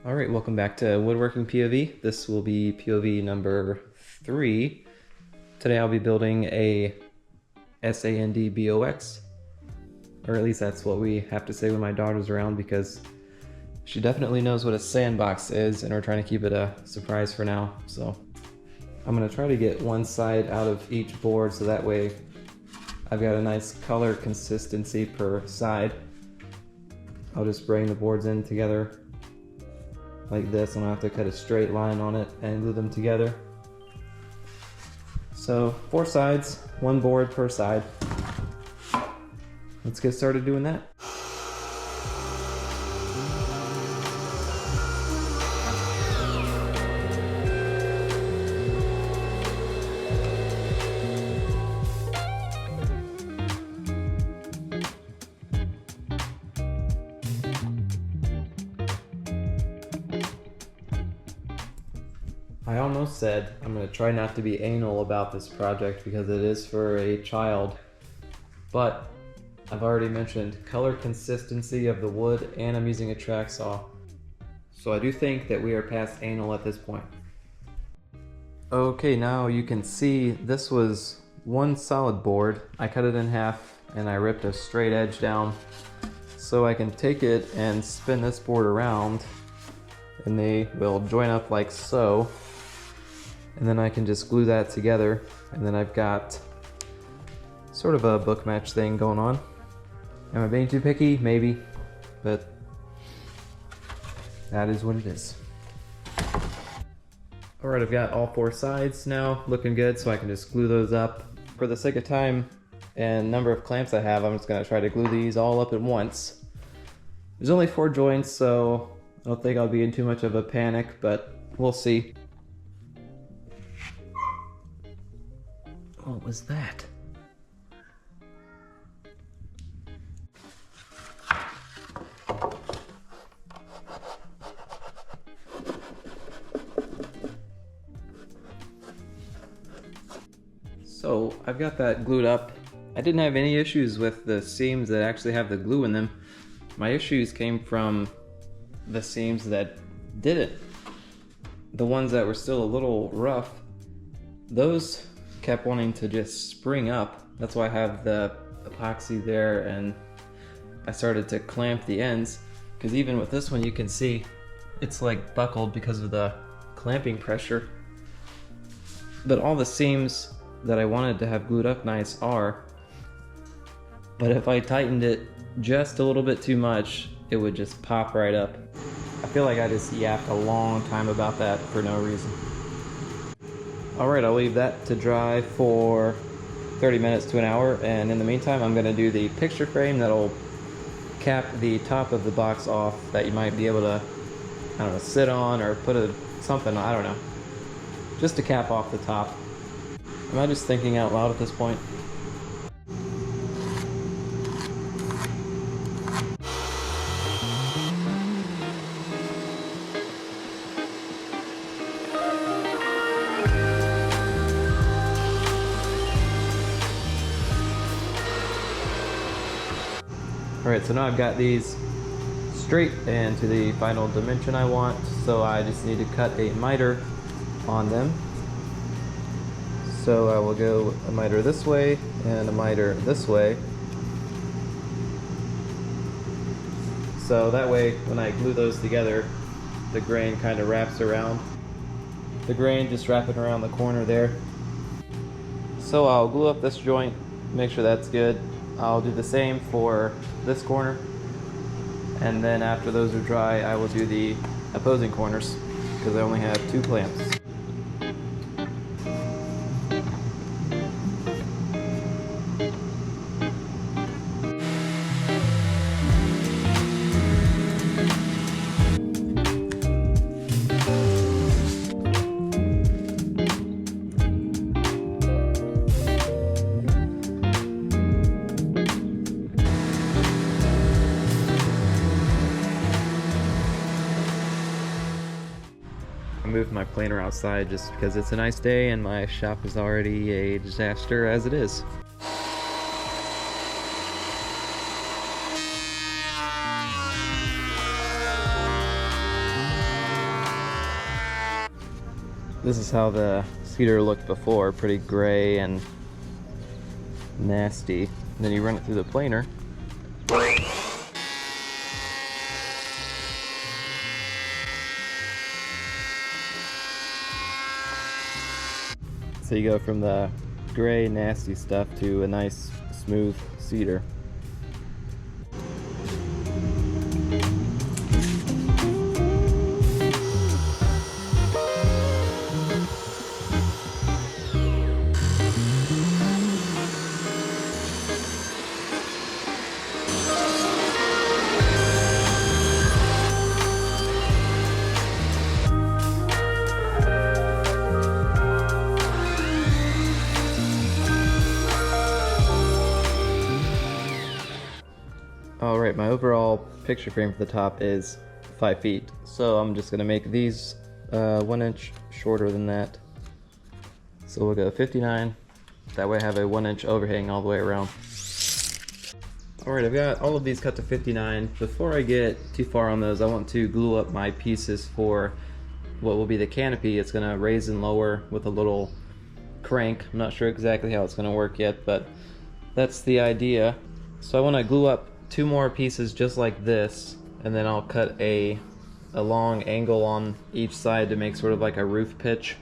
Alright, welcome back to Woodworking POV. This will be POV number 3. Today I'll be building a Sandbox, or at least that's what we have to say when my daughter's around, because she definitely knows what a sandbox is and we're trying to keep it a surprise for now. So I'm going to try to get one side out of each board so that way I've got a nice color consistency per side. I'll just bring the boards in together like this, and I'll have to cut a straight line on it and glue them together. So 4 sides, 1 board per side. Let's get started doing that. I almost said I'm going to try not to be anal about this project because it is for a child, but I've already mentioned color consistency of the wood and I'm using a track saw. So I do think that we are past anal at this point. Okay, now you can see this was one solid board. I cut it in half and I ripped a straight edge down so I can take it and spin this board around and they will join up like so. And then I can just glue that together, and then I've got sort of a book match thing going on. Am I being too picky? Maybe, but that is what it is. Alright, I've got all 4 sides now looking good, so I can just glue those up. For the sake of time and number of clamps I have, I'm just going to try to glue these all up at once. There's only 4 joints, so I don't think I'll be in too much of a panic, but we'll see. What was that? So I've got that glued up. I didn't have any issues with the seams that actually have the glue in them. My issues came from the seams that didn't. The ones that were still a little rough, those kept wanting to just spring up. That's why I have the epoxy there, and I started to clamp the ends, because even with this one you can see it's like buckled because of the clamping pressure. But all the seams that I wanted to have glued up nice are, but if I tightened it just a little bit too much, it would just pop right up. I feel like I just yapped a long time about that for no reason. Alright, I'll leave that to dry for 30 minutes to an hour, and in the meantime I'm going to do the picture frame that'll cap the top of the box off that you might be able to, I don't know, sit on or put something, I don't know, just to cap off the top. Am I just thinking out loud at this point? Alright, so now I've got these straight and to the final dimension I want, so I just need to cut a miter on them. So I will go a miter this way and a miter this way. So that way when I glue those together, the grain kind of wraps around. The grain just wrapping around the corner there. So I'll glue up this joint, make sure that's good. I'll do the same for this corner, and then after those are dry I will do the opposing corners because I only have 2 clamps. I moved my planer outside just because it's a nice day and my shop is already a disaster as it is. This is how the cedar looked before, pretty gray and nasty. And then you run it through the planer. So you go from the gray, nasty stuff to a nice, smooth cedar. Alright, my overall picture frame for the top is 5 feet. So I'm just going to make these 1 inch shorter than that. So we'll go 59. That way I have a 1 inch overhang all the way around. Alright, I've got all of these cut to 59. Before I get too far on those, I want to glue up my pieces for what will be the canopy. It's going to raise and lower with a little crank. I'm not sure exactly how it's going to work yet, but that's the idea. So I want to glue up 2 more pieces just like this, and then I'll cut a long angle on each side to make sort of like a roof pitch.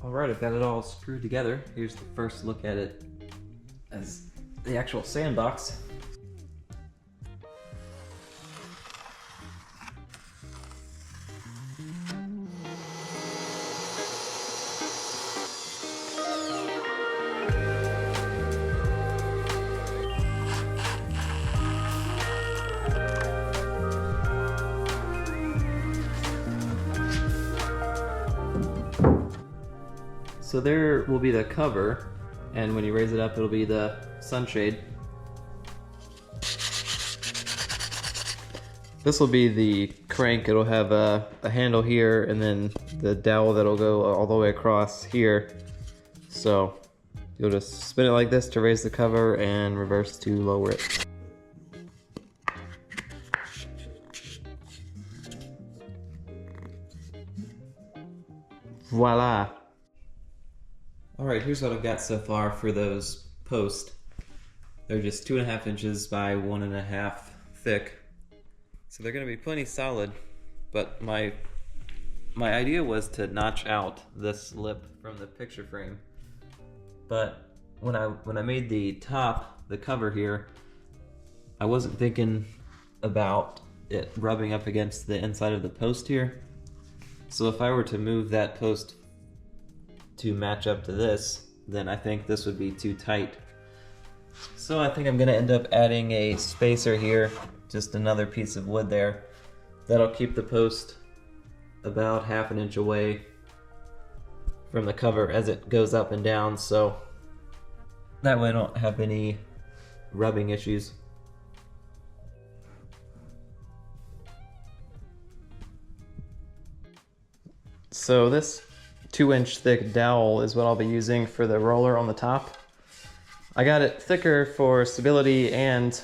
Alright, I've got it all screwed together. Here's the first look at it as the actual sandbox. So there will be the cover, and when you raise it up, it'll be the sunshade. This will be the crank. It'll have a handle here, and then the dowel that'll go all the way across here. So you'll just spin it like this to raise the cover and reverse to lower it. Voila! Alright, here's what I've got so far for those posts. They're just 2.5 inches by 1.5 thick. So they're going to be plenty solid, but my idea was to notch out this lip from the picture frame. But when I made the top, the cover here, I wasn't thinking about it rubbing up against the inside of the post here. So if I were to move that post to match up to this, then I think this would be too tight. So I think I'm going to end up adding a spacer here, just another piece of wood there. That'll keep the post about 1/2 inch away from the cover as it goes up and down, so that way I don't have any rubbing issues. So this 2-inch thick dowel is what I'll be using for the roller on the top. I got it thicker for stability, and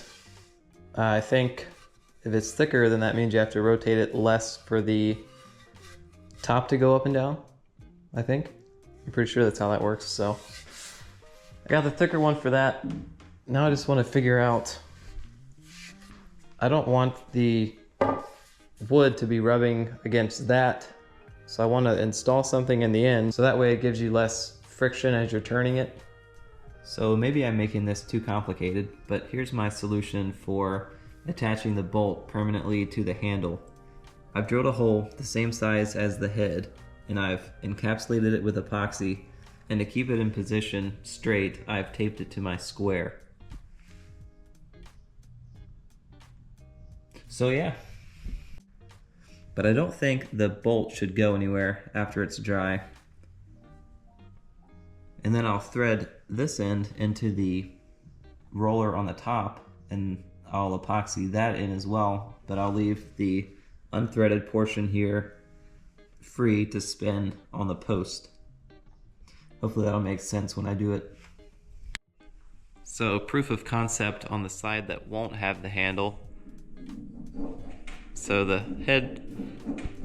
I think if it's thicker, then that means you have to rotate it less for the top to go up and down, I think. I'm pretty sure that's how that works, so I got the thicker one for that. Now I just want to figure out, I don't want the wood to be rubbing against that So I want to install something in the end, so that way it gives you less friction as you're turning it. So maybe I'm making this too complicated, but here's my solution for attaching the bolt permanently to the handle. I've drilled a hole the same size as the head, and I've encapsulated it with epoxy, and to keep it in position straight, I've taped it to my square. So yeah. But I don't think the bolt should go anywhere after it's dry. And then I'll thread this end into the roller on the top, and I'll epoxy that in as well, but I'll leave the unthreaded portion here free to spin on the post. Hopefully that'll make sense when I do it. So proof of concept on the side that won't have the handle. So the head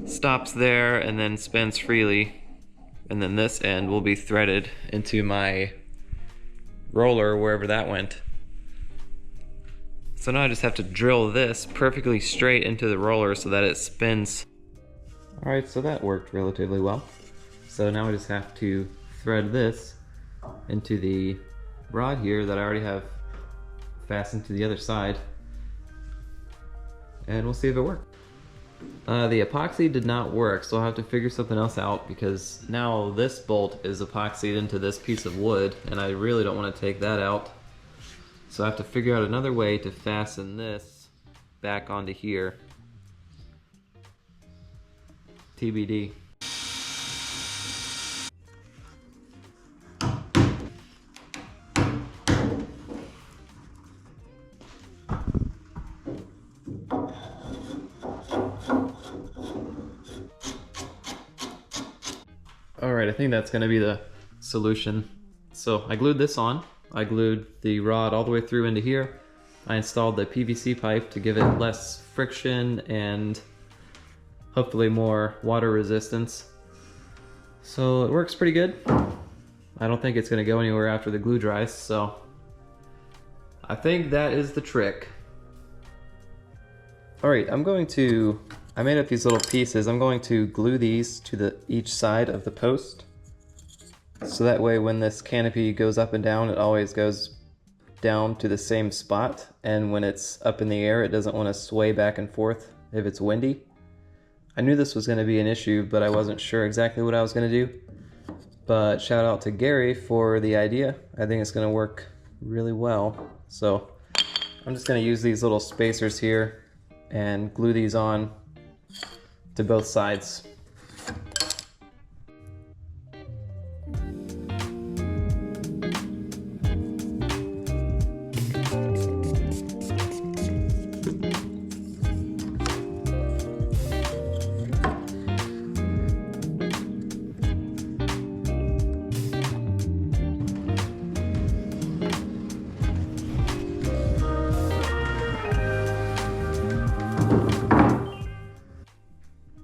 stops there and then spins freely, and then this end will be threaded into my roller wherever that went. So now I just have to drill this perfectly straight into the roller so that it spins. Alright, so that worked relatively well. So now I just have to thread this into the rod here that I already have fastened to the other side, and we'll see if it works. The epoxy did not work, so I'll have to figure something else out, because now this bolt is epoxied into this piece of wood, and I really don't want to take that out. So I have to figure out another way to fasten this back onto here. TBD. Alright, I think that's going to be the solution. So I glued this on. I glued the rod all the way through into here. I installed the PVC pipe to give it less friction and hopefully more water resistance. So it works pretty good. I don't think it's going to go anywhere after the glue dries, so I think that is the trick. Alright, I made up these little pieces. I'm going to glue these to each side of the post. So that way when this canopy goes up and down, it always goes down to the same spot. And when it's up in the air, it doesn't want to sway back and forth if it's windy. I knew this was going to be an issue, but I wasn't sure exactly what I was going to do. But shout out to Gary for the idea. I think it's going to work really well. So I'm just going to use these little spacers here and glue these on to both sides.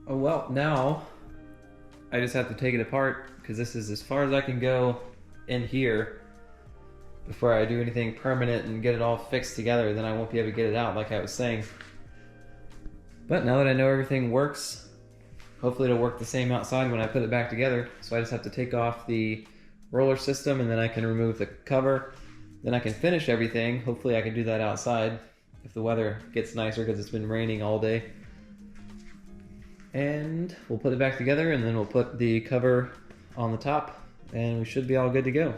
Well, now I just have to take it apart because this is as far as I can go in here before I do anything permanent and get it all fixed together. Then I won't be able to get it out like I was saying. But now that I know everything works, hopefully it'll work the same outside when I put it back together. So I just have to take off the roller system and then I can remove the cover. Then I can finish everything. Hopefully I can do that outside if the weather gets nicer because it's been raining all day. And we'll put it back together and then we'll put the cover on the top and we should be all good to go.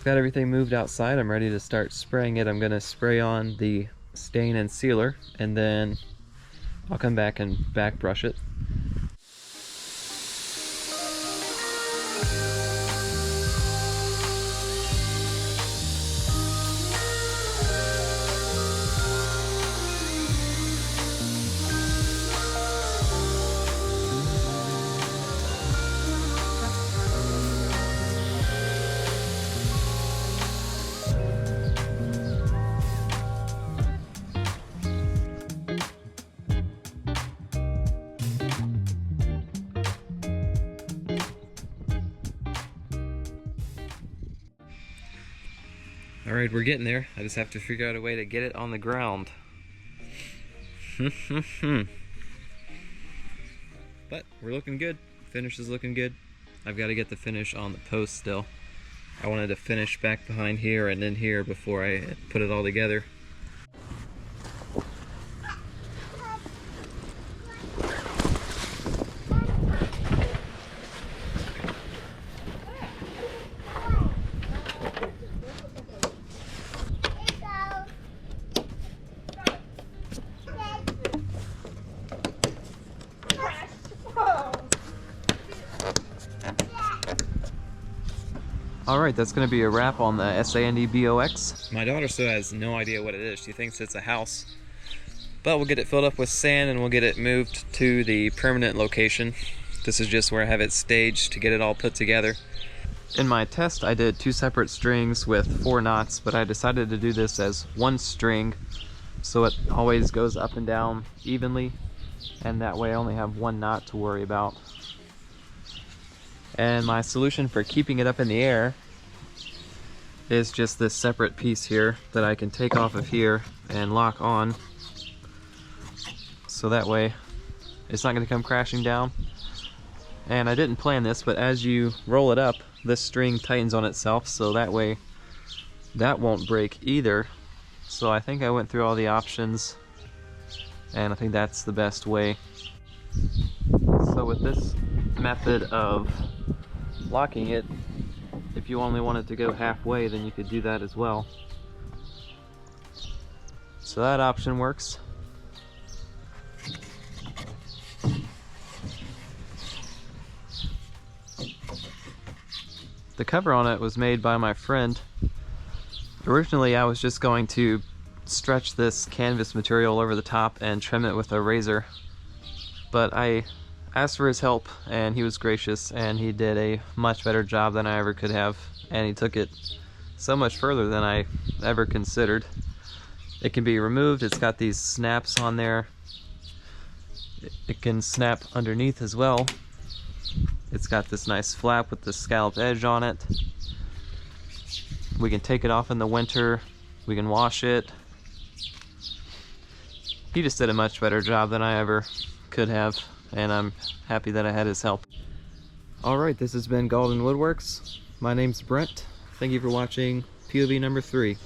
Got everything moved outside. I'm ready to start spraying it. I'm going to spray on the stain and sealer and then I'll come back and back brush it. Alright, we're getting there. I just have to figure out a way to get it on the ground. But we're looking good. Finish is looking good. I've got to get the finish on the post still. I wanted to finish back behind here and in here before I put it all together. Alright, that's going to be a wrap on the Sandbox. My daughter still has no idea what it is. She thinks it's a house. But we'll get it filled up with sand and we'll get it moved to the permanent location. This is just where I have it staged to get it all put together. In my test, I did 2 separate strings with 4 knots, but I decided to do this as 1 string so it always goes up and down evenly, and that way I only have 1 knot to worry about. And my solution for keeping it up in the air is just this separate piece here that I can take off of here and lock on. So that way it's not going to come crashing down. And I didn't plan this, but as you roll it up, this string tightens on itself, so that way that won't break either. So I think I went through all the options, and I think that's the best way. So with this method of locking it, if you only wanted to go halfway, then you could do that as well. So that option works. The cover on it was made by my friend. Originally I was just going to stretch this canvas material over the top and trim it with a razor, but I asked for his help and he was gracious, and he did a much better job than I ever could have, and he took it so much further than I ever considered. It can be removed. It's got these snaps on there. It can snap underneath as well. It's got this nice flap with the scalloped edge on it. We can take it off in the winter. We can wash it. He just did a much better job than I ever could have, and I'm happy that I had his help. Alright, this has been Golden Woodworks. My name's Brent. Thank you for watching POV number 3.